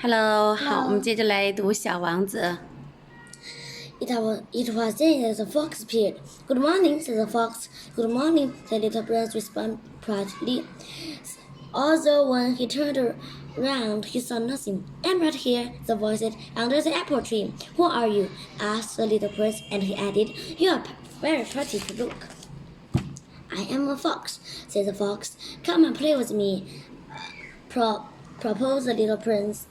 Hello， 好，我们接着来读《小王子》。It was then that the fox appeared. "Good morning," said the fox. "Good morning," the little prince responded proudly. Although when he turned around, he saw nothing. "I'm right here," the voice said, "under the apple tree." "Who are you?" asked the little prince, and he added, "You are very pretty to look." "I am a fox," said the fox. "Come and play with me," proposed the little prince.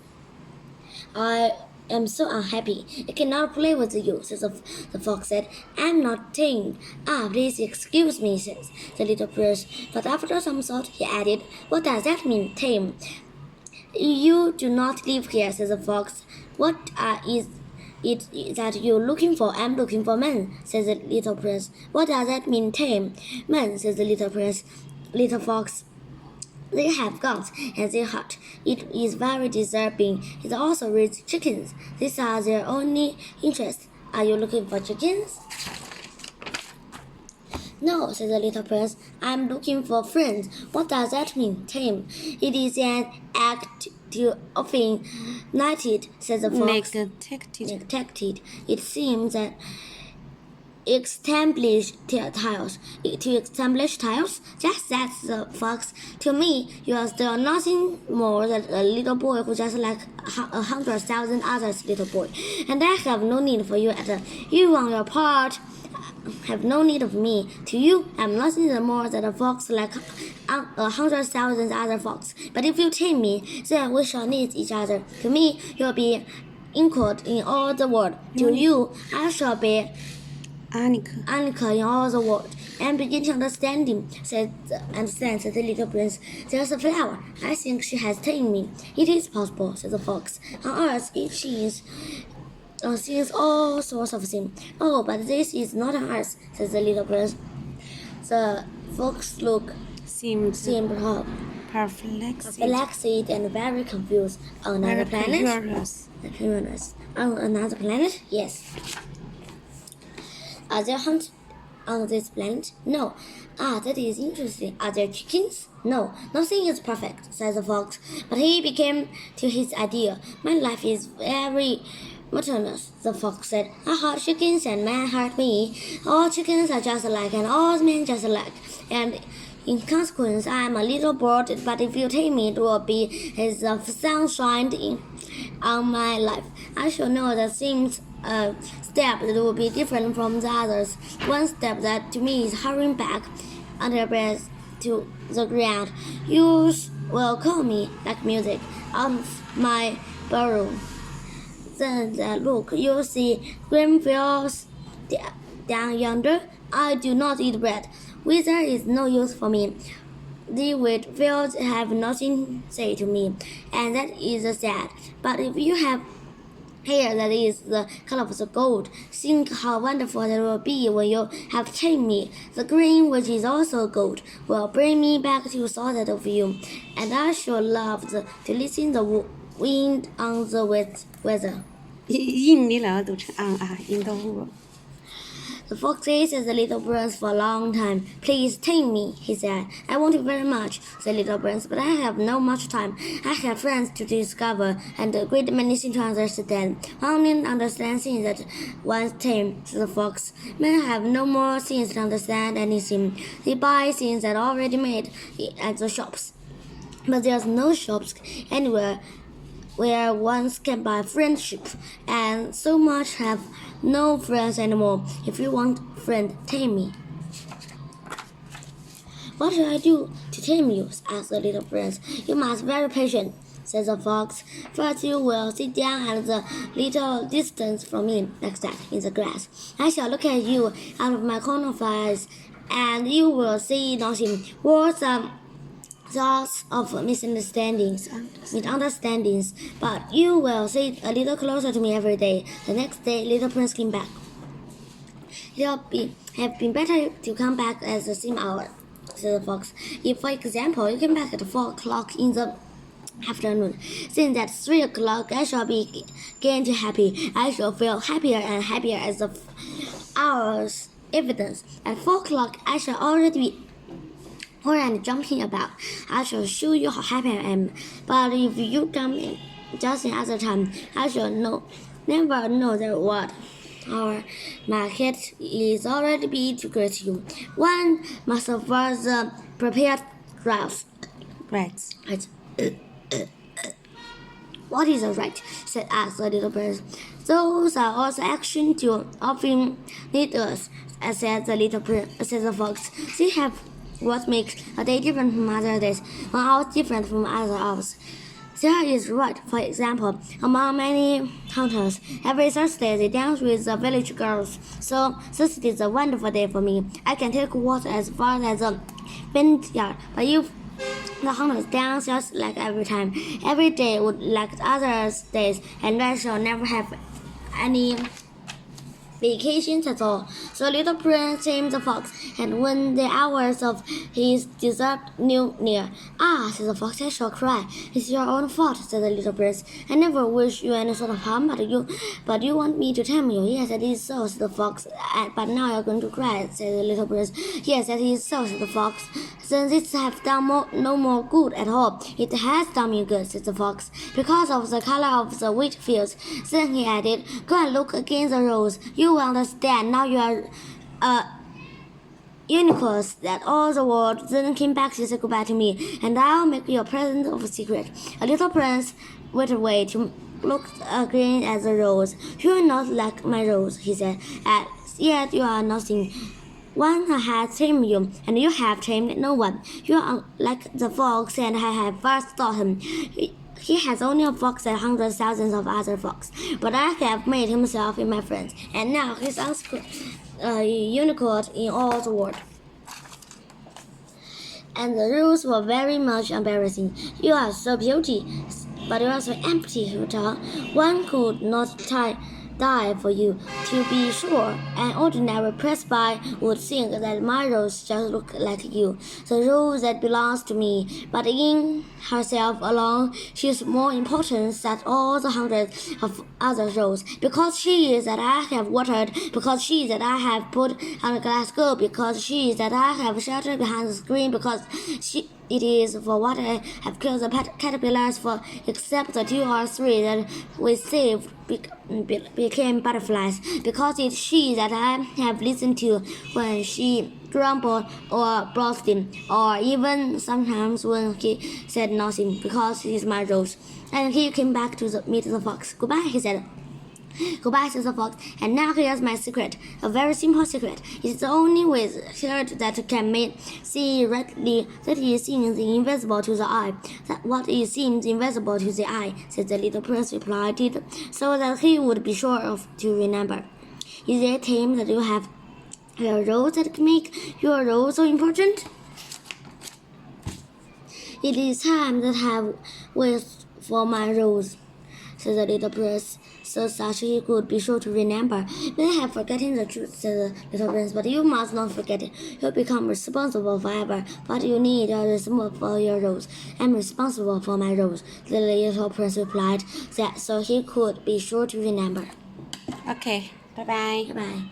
"I am so unhappy. I cannot play with you," said the fox said. "I'm not tame." "Ah, please excuse me," said the little prince. But after some thought, he added, "What does that mean, tame?" "You do not live here," said the fox. "What is it that you're looking for?" "I'm looking for men," said the little prince. "What does that mean, tame?" "Men," said the little prince. Little fox, "They have guns and their heart. It is very disturbing. It also raises chickens. These are their only interests. Are you looking for chickens?" "No," said the little prince. "I'm looking for friends." "What does that mean, tame?" "It is an act to often united," said the fox. Neglected. It seems that to establish titles. Just that, the fox. "To me, you are still nothing more than a little boy who just like 100,000 others, little boy. And I have no need for you at all. You, on your part, have no need of me. To you, I am nothing more than a fox like 100,000 other fox. But if you tame me, then we shall need each other. To me, you'll be equal in all the world. To you, I shall be Annika in all the world. I'm beginning to understand," said the little prince. "There's a flower. I think she has tamed me." "It is possible," said the fox. "On earth, she sees all sorts of things." "Oh, but this is not on earth," said the little prince. The fox look seemed perplexed and very confused. "On another planet?" "On another planet? Yes." "Are there hunters on this planet?" "No." "Ah, that is interesting. Are there chickens?" "No. Nothing is perfect," said the fox. But he became to his idea. "My life is very monotonous," the fox said. "I hurt chickens and men hurt me. All chickens are just alike and all men just alike. And in consequence, I am a little bored, but if you take me, it will be as the sun shining on my life. I shall know that things step that will be different from the others. One step that to me is hurrying back under breath to the ground. You will call me like music on my burrow. Then look, you see green fields down yonder. I do not eat bread. Wheat is no use for me. The wheat fields have nothing to say to me, and that is sad. But if you have hair that is the color of the gold, think how wonderful it will be when you have tamed me. The green, which is also gold, will bring me back to thought of you, and I shall love to listen to the wind on the weather." 印尼佬读成印度语。The fox gazed at the little prince for a long time. "Please tame me," he said. "I want it very much," said the little prince, "but I have not much time. I have friends to discover and a great many things to understand." "One need understand things that once tame," said the fox. "Men have no more things to understand anything. They buy things that are already made at the shops. But there's no shops anywhere where one can buy friendship, and so much have no friends anymore. If you want friend, tame me." "What shall I do to tame you?" asked the little prince. "You must be very patient," said the fox. "First you will sit down at the little distance from me, like that, in the grass. I shall look at you out of my corner of eyes, and you will see nothing worse than thoughts of misunderstandings, but you will sit a little closer to me every day." The next day, little prince came back. "It would have been better to come back at the same hour," said the fox. "If, for example, you came back at 4 o'clock in the afternoon, then at 3 o'clock I shall be again too happy. I shall feel happier and happier as the hours evidence. At 4 o'clock I shall already be and jumping about. I shall show you how happy I am. But if you come just another time. I shall never know the word. Our market is already be to greet you. One must first prepared rice. Right. Right. What is right? Said us the little bird. Those are also actions you often need us, said the little bird, said the fox. They have what makes a day different from other days, 1 hour different from other hours. There is right, for example, among many hunters. Every Thursday they dance with the village girls. So Thursday is a wonderful day for me. I can take water as far as the vineyard, but if the hunters dance just like every time, every day would like other days, and I shall never have any vacations at all. So little prince tamed the fox, and when the hours of his desert drew near, "Ah," said the fox, "I shall cry. It's your own fault," said the little prince. "I never wish you any sort of harm, but you want me to tame you." "Yes, that is so," said the fox. "But now you're going to cry," said the little prince. "Yes, that is so," said the fox. "Since it has done no more good at all, it has done me good," said the fox, "because of the color of the wheat fields." Then he added, "Go and look against the rows. You will understand now you are unicorns that all the world." Then came back to say goodbye to me, and I'll make you a present of a secret. A little prince went away to look again at the rose. "You are not like my rose," he said, "yet you are nothing. One has tamed you, and you have tamed no one. You are like the fox, and I have first thought him. He has only a fox and hundreds of thousands of other foxes, but I have made himself in my friends, and now he's unicorn in all the world." And the rules were very much embarrassing. "You are so beautiful, but you are so empty," he told. "One could not die for you. To be sure, an ordinary passerby would think that my rose just looked like you, the rose that belongs to me. But in herself alone, she is more important than all the hundreds of other roses, because she is that I have watered, because she is that I have put on a glass globe, because she is that I have sheltered behind the screen, because it is for what I have killed the caterpillars for, except the 2 or 3 that we saved became butterflies, because it's she that I have listened to when she grumbled or boasted, or even sometimes when he said nothing, because he is my rose." And he came back to meet the fox. "Goodbye," he said. "Goodbye," said the fox, "and now here's my secret, a very simple secret. It's the only wizard that can see rightly that it seems invisible to the eye. That what it seems invisible to the eye," said the little prince, replied it, so that he would be sure to remember. "Is it time that you have a rose that make your rose so important?" "It is time that I have wait for my rose," said the little prince, so that he could be sure to remember. "May I have forgotten the truth," said the little prince, "but you must not forget it. You'll become responsible forever. What you need is responsible for your rose. I'm responsible for my rose," the little prince replied, so he could be sure to remember. Okay. Bye bye. Bye-bye.